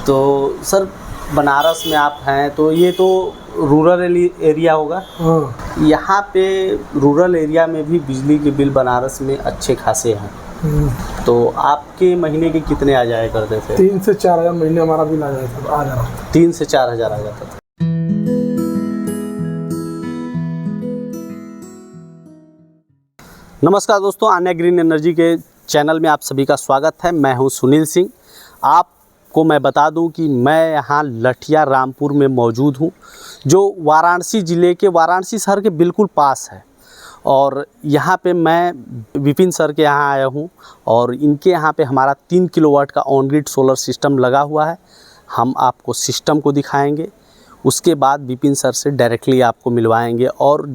तो सर बनारस में आप हैं तो ये तो रूरल एरिया होगा। हाँ। यहाँ पे रूरल एरिया में भी बिजली के बिल बनारस में अच्छे खासे हैं। तो आपके महीने के कितने आ जाया करते थे? 3 से 4 हज़ार महीने हमारा बिल आ जा रहा था। 3 से 4 हज़ार आ जाता था। नमस्कार दोस्तों, आन्या ग्रीन एनर्जी के चैनल में आप सभी का स्वागत है। मैं हूं सुनील सिंह। आपको मैं बता दूं कि मैं यहां लठिया रामपुर में मौजूद हूं, जो वाराणसी ज़िले के वाराणसी शहर के बिल्कुल पास है। और यहां पे मैं विपिन सर के यहाँ आया हूं और इनके यहाँ पे हमारा 3 किलोवाट का ऑन ग्रिड सोलर सिस्टम लगा हुआ है। हम आपको सिस्टम को दिखाएंगे, उसके बाद विपिन सर से डायरेक्टली आपको मिलवाएंगे और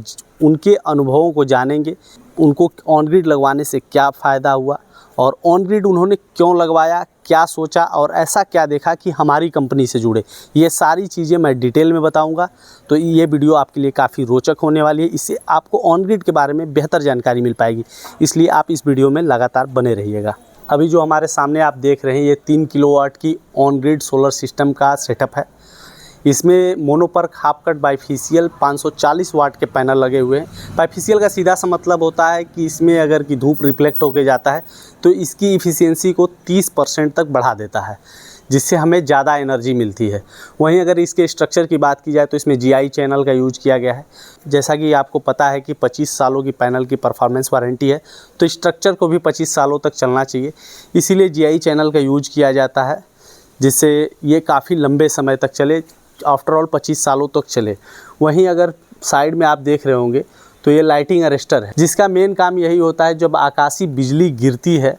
उनके अनुभवों को जानेंगे। उनको ऑन ग्रिड लगवाने से क्या फ़ायदा हुआ और ऑन ग्रिड उन्होंने क्यों लगवाया, क्या सोचा और ऐसा क्या देखा कि हमारी कंपनी से जुड़े, ये सारी चीज़ें मैं डिटेल में बताऊंगा। तो ये वीडियो आपके लिए काफ़ी रोचक होने वाली है। इससे आपको ऑन ग्रिड के बारे में बेहतर जानकारी मिल पाएगी, इसलिए आप इस वीडियो में लगातार बने रहिएगा। अभी जो हमारे सामने आप देख रहे हैं ये 3 किलोवाट की ऑन ग्रिड सोलर सिस्टम का सेटअप है। इसमें मोनोपर्क हाफ कट बाइफेशियल 540 वाट के पैनल लगे हुए हैं। बाइफेशियल का सीधा सा मतलब होता है कि इसमें अगर कि धूप रिफ्लेक्ट होकर जाता है तो इसकी इफ़िशियंसी को 30% तक बढ़ा देता है, जिससे हमें ज़्यादा एनर्जी मिलती है। वहीं अगर इसके स्ट्रक्चर की बात की जाए तो इसमें GI चैनल का यूज किया गया है। जैसा कि आपको पता है कि 25 सालों की पैनल की परफॉर्मेंस वारंटी है, तो स्ट्रक्चर को भी 25 सालों तक चलना चाहिए, इसीलिए GI चैनल का यूज किया जाता है, जिससे ये काफ़ी लंबे समय तक चले, आफ्टरऑल 25 सालों तक चले। वहीं अगर साइड में आप देख रहे होंगे तो ये लाइटिंग अरेस्टर है, जिसका मेन काम यही होता है जब आकाशीय बिजली गिरती है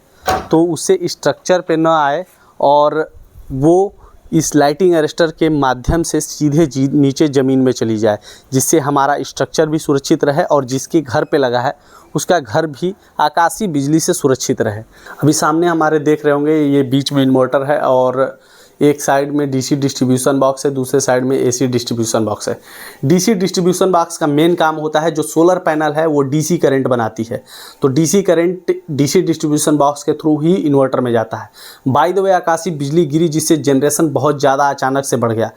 तो उससे स्ट्रक्चर पे न आए और वो इस लाइटिंग अरेस्टर के माध्यम से सीधे नीचे ज़मीन में चली जाए, जिससे हमारा स्ट्रक्चर भी सुरक्षित रहे और जिसके घर पे लगा है उसका घर भी आकाशीय बिजली से सुरक्षित रहे। अभी सामने हमारे देख रहे होंगे ये बीच में इन्वर्टर है और एक साइड में DC डिस्ट्रीब्यूशन बॉक्स है, दूसरे साइड में AC डिस्ट्रीब्यूशन बॉक्स है। DC डिस्ट्रीब्यूशन बॉक्स का मेन काम होता है, जो सोलर पैनल है वो DC करंट बनाती है, तो DC current DC distribution box के थ्रू ही इन्वर्टर में जाता है। बाय द वे आकाशीय बिजली गिरी जिससे जनरेशन बहुत ज़्यादा अचानक से बढ़ गया,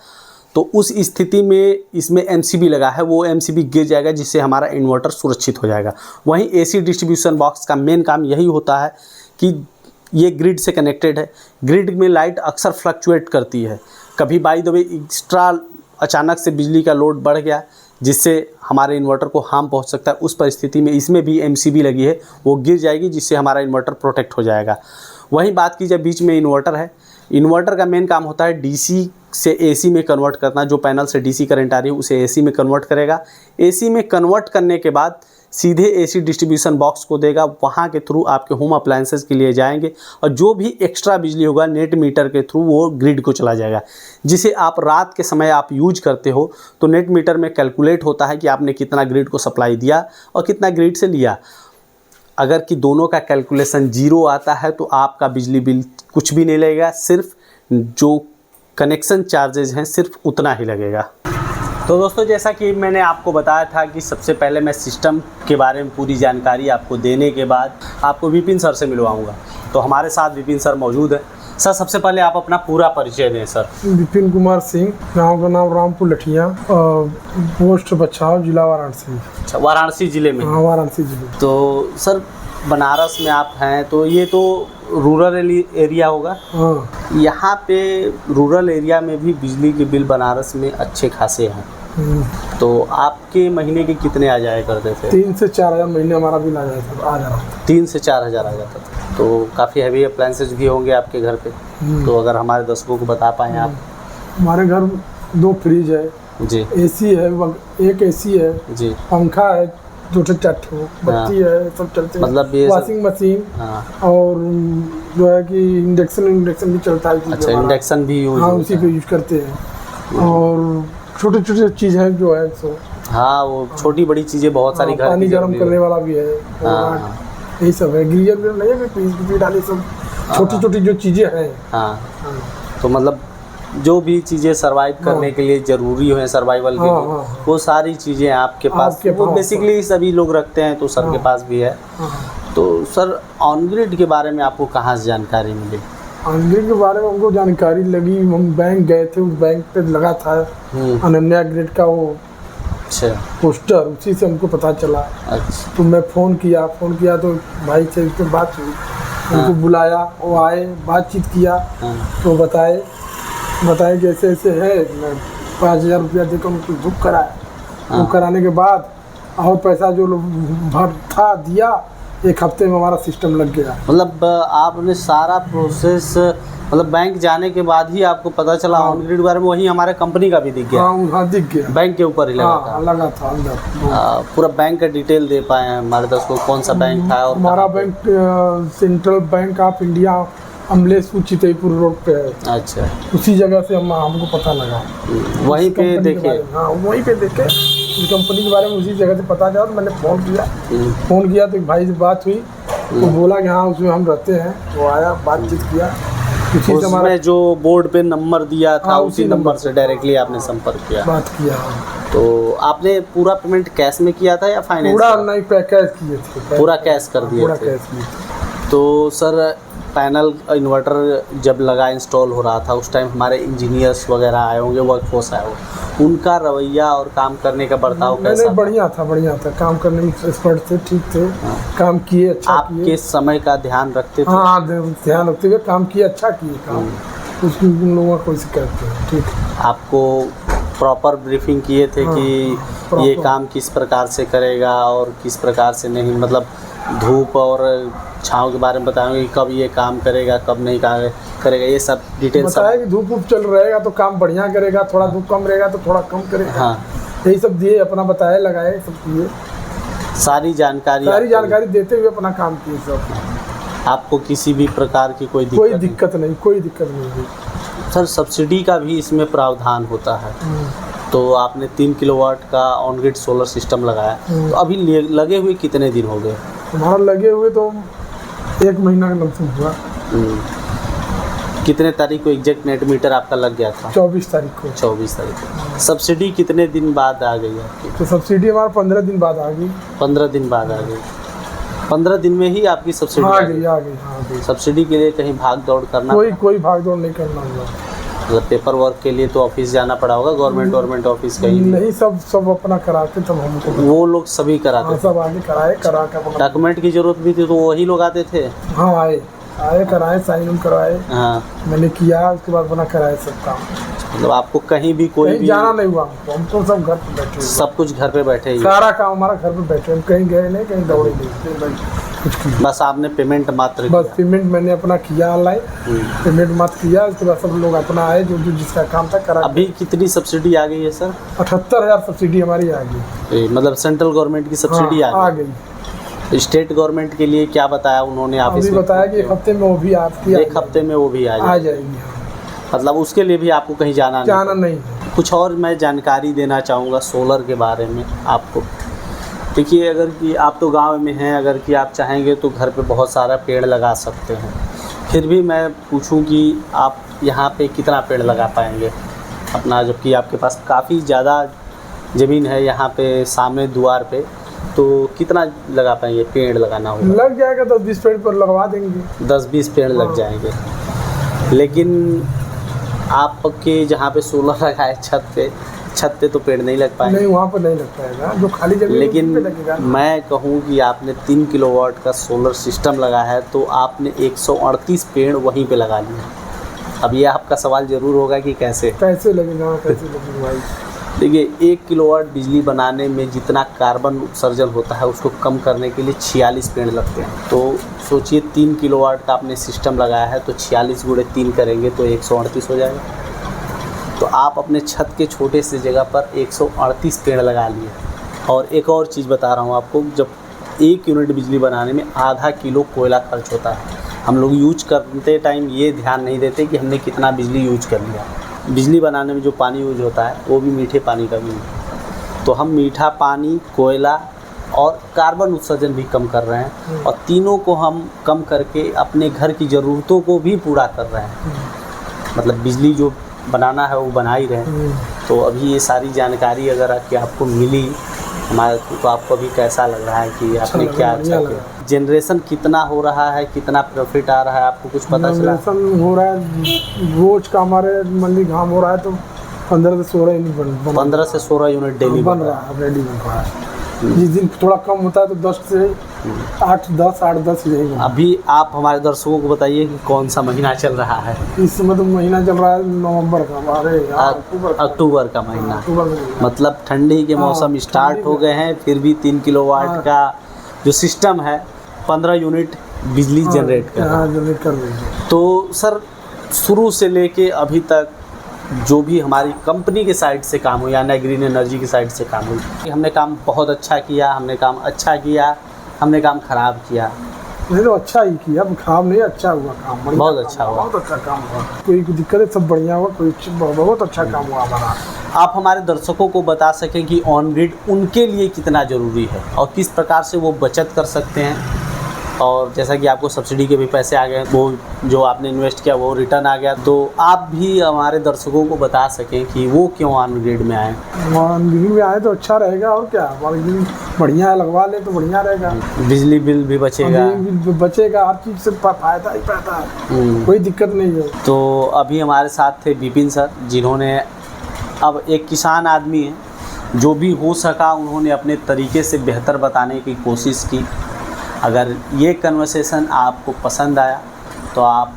तो उस स्थिति में इसमें MCB लगा है, वो MCB गिर जाएगा जिससे हमारा इन्वर्टर सुरक्षित हो जाएगा। वहीं AC डिस्ट्रीब्यूशन बॉक्स का मेन काम यही होता है कि ये ग्रिड से कनेक्टेड है। ग्रिड में लाइट अक्सर फ्लक्चुएट करती है, कभी बाय द वे एक्स्ट्रा अचानक से बिजली का लोड बढ़ गया जिससे हमारे इन्वर्टर को हार्म पहुंच सकता है। उस परिस्थिति में इसमें भी MCB लगी है, वो गिर जाएगी जिससे हमारा इन्वर्टर प्रोटेक्ट हो जाएगा। वहीं बात की जाए बीच में इन्वर्टर है, इन्वर्टर का मेन काम होता है DC से AC में कन्वर्ट करना। जो पैनल से DC करंट आ रही है उसे AC में कन्वर्ट करेगा, AC में कन्वर्ट करने के बाद सीधे AC डिस्ट्रीब्यूशन बॉक्स को देगा, वहाँ के थ्रू आपके होम अप्लायंसेस के लिए जाएंगे और जो भी एक्स्ट्रा बिजली होगा नेट मीटर के थ्रू वो ग्रिड को चला जाएगा, जिसे आप रात के समय आप यूज करते हो तो नेट मीटर में कैलकुलेट होता है कि आपने कितना ग्रिड को सप्लाई दिया और कितना ग्रिड से लिया। अगर कि दोनों का कैलकुलेशन 0 आता है तो आपका बिजली बिल कुछ भी नहीं लगेगा, सिर्फ जो कनेक्शन चार्जेज हैं सिर्फ उतना ही लगेगा। तो दोस्तों, जैसा कि मैंने आपको बताया था कि सबसे पहले मैं सिस्टम के बारे में पूरी जानकारी आपको देने के बाद आपको विपिन सर से मिलवाऊंगा। तो हमारे साथ विपिन सर मौजूद है। सर, सबसे पहले आप अपना पूरा परिचय दें। सर, विपिन कुमार सिंह, गांव का नाम रामपुर लठिया, पोस्ट बछाव, जिला वाराणसी। अच्छा, वाराणसी ज़िले में? हाँ, वाराणसी जिले। तो सर बनारस में आप हैं तो ये तो रूरल एरिया होगा। हाँ। यहाँ पे रूरल एरिया में भी बिजली के बिल बनारस में अच्छे खासे हैं। तो आपके महीने के कितने आ जाया करते थे? 3 से 4 हज़ार महीने हमारा बिल आ जा रहा था। 3 से 4 हज़ार आ जाता था। तो काफ़ी हैवी अप्लायंसेज भी होंगे आपके घर पे, तो अगर हमारे दर्शकों को बता पाएँ आप। हमारे घर 2 फ्रिज है जी, AC है, एक AC है जी, पंखा है, 2-4 बत्ती है, सब चलते हैं, मतलब वॉशिंग मशीन। हाँ। और जो है कि इंडक्शन भी चलता है। अच्छा, इंडक्शन भी यूज? हाँ, उसी को यूज करते हैं। और छोटे चीज़ें जो है सो, हाँ, वो छोटी बड़ी चीज़ें बहुत सारी, घर पानी गर्म करने वाला भी है। हाँ, यही सब है। गीजर नहीं है, पीस डाले, सब छोटी जो चीज़ें हैं। हाँ, तो मतलब जो भी चीज़ें सर्वाइव करने के लिए ज़रूरी है, सर्वाइवल के लिए, वो सारी चीज़ें आपके पास, वो बेसिकली सभी लोग रखते हैं, तो सर के पास भी है। तो सर, ऑन ग्रिड के बारे में आपको कहाँ से जानकारी मिली? ऑन ग्रिड के बारे में हमको जानकारी लगी, हम बैंक गए थे, उस बैंक पे लगा था अनन्या ग्रिड का वो अच्छा पोस्टर, उसी से हमको पता चला। अच्छा तो मैं फ़ोन किया तो भाई से इस पे बात हुई, उनको बुलाया, वो आए, बातचीत किया, तो बताए कि ऐसे ऐसे है। मैं 5,000 रुपया देकर उनको बुक कराया। बुक कराने के बाद और पैसा जो भर था दिया, 1 हफ्ते में हमारा सिस्टम लग गया। मतलब आपने सारा प्रोसेस, मतलब बैंक जाने के बाद ही आपको पता चला ऑन ग्रिड बारे में, वही हमारे कंपनी का भी दिख गया। हाँ दिख गया, बैंक के ऊपर ही लगा था। लगा था अंदर। पूरा बैंक का डिटेल दे पाए हैं हमारे दोस्त को, कौन सा बैंक था? और हमारा bank Central Bank of India Amleshpur Chitaipur road पे है। अच्छा, उसी जगह से हमको पता लगा, वहीं पे देखे। हाँ वहीं पे देखे कंपनी के बारे में, उसी जगह से पता चला। तो मैंने फ़ोन किया तो भाई से बात हुई, तो बोला कि हाँ उसमें हम रहते हैं। वो आया, बातचीत किया, उसमें जो बोर्ड पे नंबर दिया था उसी नंबर से डायरेक्टली आपने संपर्क किया, बात किया। तो आपने पूरा पेमेंट कैश में किया था या फाइनेंस? पूरा नहीं, कैश किए थे। पूरा कैश कर दिया थे। तो सर पैनल इन्वर्टर जब लगा, इंस्टॉल हो रहा था, उस टाइम हमारे इंजीनियर्स वगैरह आए होंगे, वर्कफोर्स आए होंगे, उनका रवैया और काम करने का बर्ताव कैसा? बढ़िया था, काम करने में एक्सपर्ट थे, ठीक थे। काम किए, अच्छा आपके किए। समय का ध्यान रखते थे? हाँ ध्यान रखते हुए काम किए, अच्छा किए काम। उसमें उन लोगों को शिकायत है, ठीक। आपको प्रॉपर ब्रीफिंग किए थे कि ये काम किस प्रकार से करेगा और किस प्रकार से नहीं, मतलब धूप और छाँव के बारे में बताएंगे कि कब ये काम करेगा, कब नहीं करेगा, ये सब डिटेल बताया कि धूप चल रहेगा तो काम बढ़िया करेगा, थोड़ा धूप कम रहेगा तो थोड़ा कम करेगा। हाँ यही सब दिए, अपना बताए, लगाए, सब किए, सारी जानकारी देते हुए अपना काम किए सब। आपको किसी भी प्रकार की कोई दिक्कत नहीं। सर सब्सिडी का भी इसमें प्रावधान होता है। तो आपने 3 किलोवाट का ऑन ग्रिड सोलर सिस्टम लगाया, तो अभी लगे हुए कितने दिन हो गए? हमारा लगे हुए तो 1 महीना का लमसम हुआ। कितने तारीख को एग्जैक्ट नेट मीटर आपका लग गया था? 24 तारीख को। 24 तारीख को। सब्सिडी कितने दिन बाद आ गई आपकी? तो सब्सिडी हमारा 15 दिन बाद आ गई। 15 दिन बाद आ गई। 15 दिन में ही आपकी सब्सिडी आ गई। सब्सिडी के लिए कहीं भाग दौड़ करना? कोई भाग दौड़ नहीं करना हुआ। मतलब पेपर वर्क के लिए तो ऑफिस जाना पड़ा होगा, गवर्नमेंट ऑफिस कहीं नहीं? सब अपना कराते, तब हमको वो लोग सभी कराते? सब आगे करा के। डॉक्यूमेंट की जरूरत भी थी तो वही लोग आते थे? हाँ आए कराए, साइन करवाए। हाँ मैंने किया, उसके बाद अपना कराए सब काम। मतलब आपको कहीं भी कोई भी जाना नहीं हुआ, हम तो सब घर पे बैठे, सब कुछ घर पे बैठे ही, सारा काम हमारा घर पे बैठे, हम कहीं गए नहीं, कहीं दौड़े नहीं, बस आपने पेमेंट मात्र बस पेमेंट मैंने अपना किया ऑनलाइन, पेमेंट मात्र किया, उसके बाद सब लोग अपना आए, जो जिसका काम था करा। अभी कितनी सब्सिडी आ गई है सर? 78,000 सब्सिडी हमारी आ गई। मतलब सेंट्रल गवर्नमेंट की सब्सिडी आ गई। स्टेट गवर्नमेंट के लिए क्या बताया उन्होंने? आप अभी बताया कि 1 हफ्ते में वो भी आपकी 1 हफ्ते में वो भी आ जाएगी। मतलब उसके लिए भी आपको कहीं जाना नहीं। कुछ और मैं जानकारी देना चाहूँगा सोलर के बारे में आपको। देखिए, अगर कि आप तो गांव में हैं, अगर कि आप चाहेंगे तो घर पे बहुत सारा पेड़ लगा सकते हैं। फिर भी मैं पूछूं कि आप यहाँ पे कितना पेड़ लगा पाएंगे अपना, जबकि आपके पास काफ़ी ज़्यादा ज़मीन है यहाँ पे सामने द्वार पे, तो कितना लगा पाएंगे? पेड़ लगाना होगा, लग जाएगा 10-20 पेड़ पर लगवा देंगे। 10-20 पेड़ लग जाएंगे। लेकिन आपके जहाँ पे सोलर लगा है छत पे तो पेड़ नहीं लग पाएंगे? नहीं, वहाँ पर नहीं लग पाएगा, जो खाली जगह। लेकिन मैं कहूँ कि आपने 3 किलोवाट का सोलर सिस्टम लगा है तो आपने 138 पेड़ वहीं पे लगा लिए। अब ये आपका सवाल ज़रूर होगा कि कैसे लगेगा, भाई? देखिए, 1 किलोवाट बिजली बनाने में जितना कार्बन उत्सर्जन होता है उसको कम करने के लिए 46 पेड़ लगते हैं। तो सोचिए 3 किलोवाट का आपने सिस्टम लगाया है तो 46 × 3 करेंगे तो 138 हो जाएगा। तो आप अपने छत के छोटे से जगह पर 138 पेड़ लगा लिए। और एक और चीज़ बता रहा हूँ आपको, जब 1 यूनिट बिजली बनाने में आधा किलो कोयला खर्च होता है। हम लोग यूज करते टाइम ये ध्यान नहीं देते कि हमने कितना बिजली यूज कर लिया। बिजली बनाने में जो पानी यूज होता है वो भी मीठे पानी का भी है। तो हम मीठा पानी, कोयला और कार्बन उत्सर्जन भी कम कर रहे हैं, और तीनों को हम कम करके अपने घर की ज़रूरतों को भी पूरा कर रहे हैं। मतलब बिजली जो बनाना है वो बना ही रहे हैं। तो अभी ये सारी जानकारी अगर आपको मिली हमारे, तो आपको अभी कैसा लग रहा है कि आपने क्या अच्छा किया? जनरेशन कितना हो रहा है, कितना प्रॉफिट आ रहा है, आपको कुछ पता चला? जनरेशन हो रहा है रोज का, हमारे मंडी घाम हो रहा है तो 15 से 16 यूनिट 15 से 16 यूनिट डेली बन रहा है, रेडी बन रहा है। जिस दिन थोड़ा कम होता है तो 10 से 8-10 यही। अभी आप हमारे दर्शकों को बताइए कि कौन सा महीना चल रहा है? इस समय तो महीना चल रहा है नवंबर का, अक्टूबर का महीना। मतलब ठंडी के मौसम स्टार्ट हो गए हैं, फिर भी 3 किलोवाट का जो सिस्टम है 15 यूनिट बिजली जनरेट कर रही है। तो सर शुरू से लेके अभी तक जो भी हमारी कंपनी के साइड से काम हुआ, यानी ग्रीन एनर्जी की साइड से काम हुई, हमने काम बहुत अच्छा किया, हमने काम अच्छा किया, हमने काम खराब किया? नहीं तो अच्छा ही किया, खराब नहीं, अच्छा हुआ काम, बहुत अच्छा हुआ, बहुत अच्छा काम हुआ, कोई दिक्कत है सब बढ़िया हुआ, कोई बहुत अच्छा काम हुआ हमारा। आप हमारे दर्शकों को बता सकें कि ऑन ग्रिड उनके लिए कितना ज़रूरी है और किस प्रकार से वो बचत कर सकते हैं, और जैसा कि आपको सब्सिडी के भी पैसे आ गए, वो जो आपने इन्वेस्ट किया वो रिटर्न आ गया, तो आप भी हमारे दर्शकों को बता सकें कि वो क्यों ऑन ग्रिड में आए? ऑन ग्रिड में आए तो अच्छा रहेगा, और क्या, बढ़िया लगवा ले तो बढ़िया रहेगा, बिजली बिल भी बचेगा, बचेगा, हर चीज़ से फायदा ही फायदा है, कोई दिक्कत नहीं है। तो अभी हमारे साथ थे विपिन सर, जिन्होंने, अब एक किसान आदमी है, जो भी हो सका उन्होंने अपने तरीके से बेहतर बताने की कोशिश की। अगर ये कन्वर्सेशन आपको पसंद आया तो आप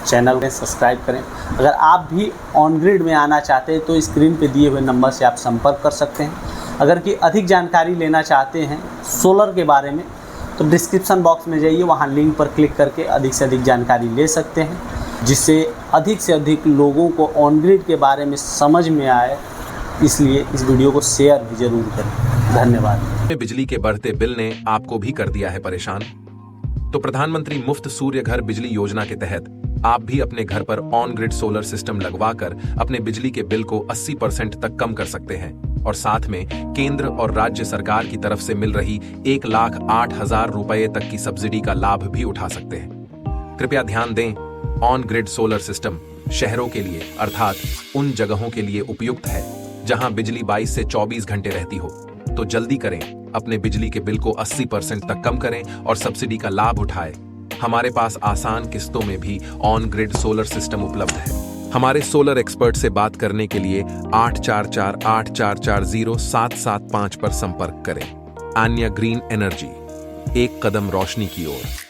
चैनल में सब्सक्राइब करें। अगर आप भी ऑन ग्रिड में आना चाहते हैं तो स्क्रीन पे दिए हुए नंबर से आप संपर्क कर सकते हैं। अगर कि अधिक जानकारी लेना चाहते हैं सोलर के बारे में तो डिस्क्रिप्शन बॉक्स में जाइए, वहाँ लिंक पर क्लिक करके अधिक से अधिक जानकारी ले सकते हैं, जिससे अधिक से अधिक लोगों को ऑन ग्रिड के बारे में समझ में आए। इसलिए इस वीडियो को शेयर भी जरूर करें। धन्यवाद। बिजली के बढ़ते बिल ने आपको भी कर दिया है परेशान? तो प्रधानमंत्री मुफ्त सूर्य घर बिजली योजना के तहत आप भी अपने घर पर ऑन ग्रिड सोलर सिस्टम लगवाकर अपने बिजली के बिल को 80% तक कम कर सकते हैं, और साथ में केंद्र और राज्य सरकार की तरफ से मिल रही 1,08,000 रुपए तक की सब्सिडी का लाभ भी उठा सकते हैं। कृपया ध्यान दें, ऑन ग्रिड सोलर सिस्टम शहरों के लिए अर्थात उन जगहों के लिए उपयुक्त है जहां बिजली 22 से 24 घंटे रहती हो। तो जल्दी करें, अपने बिजली के बिल को 80% तक कम करें और सब्सिडी का लाभ उठाएं। हमारे पास आसान किस्तों में भी ऑन ग्रिड सोलर सिस्टम उपलब्ध है। हमारे सोलर एक्सपर्ट से बात करने के लिए 8448440775 पर संपर्क करें। आन्या ग्रीन एनर्जी, एक कदम रोशनी की ओर।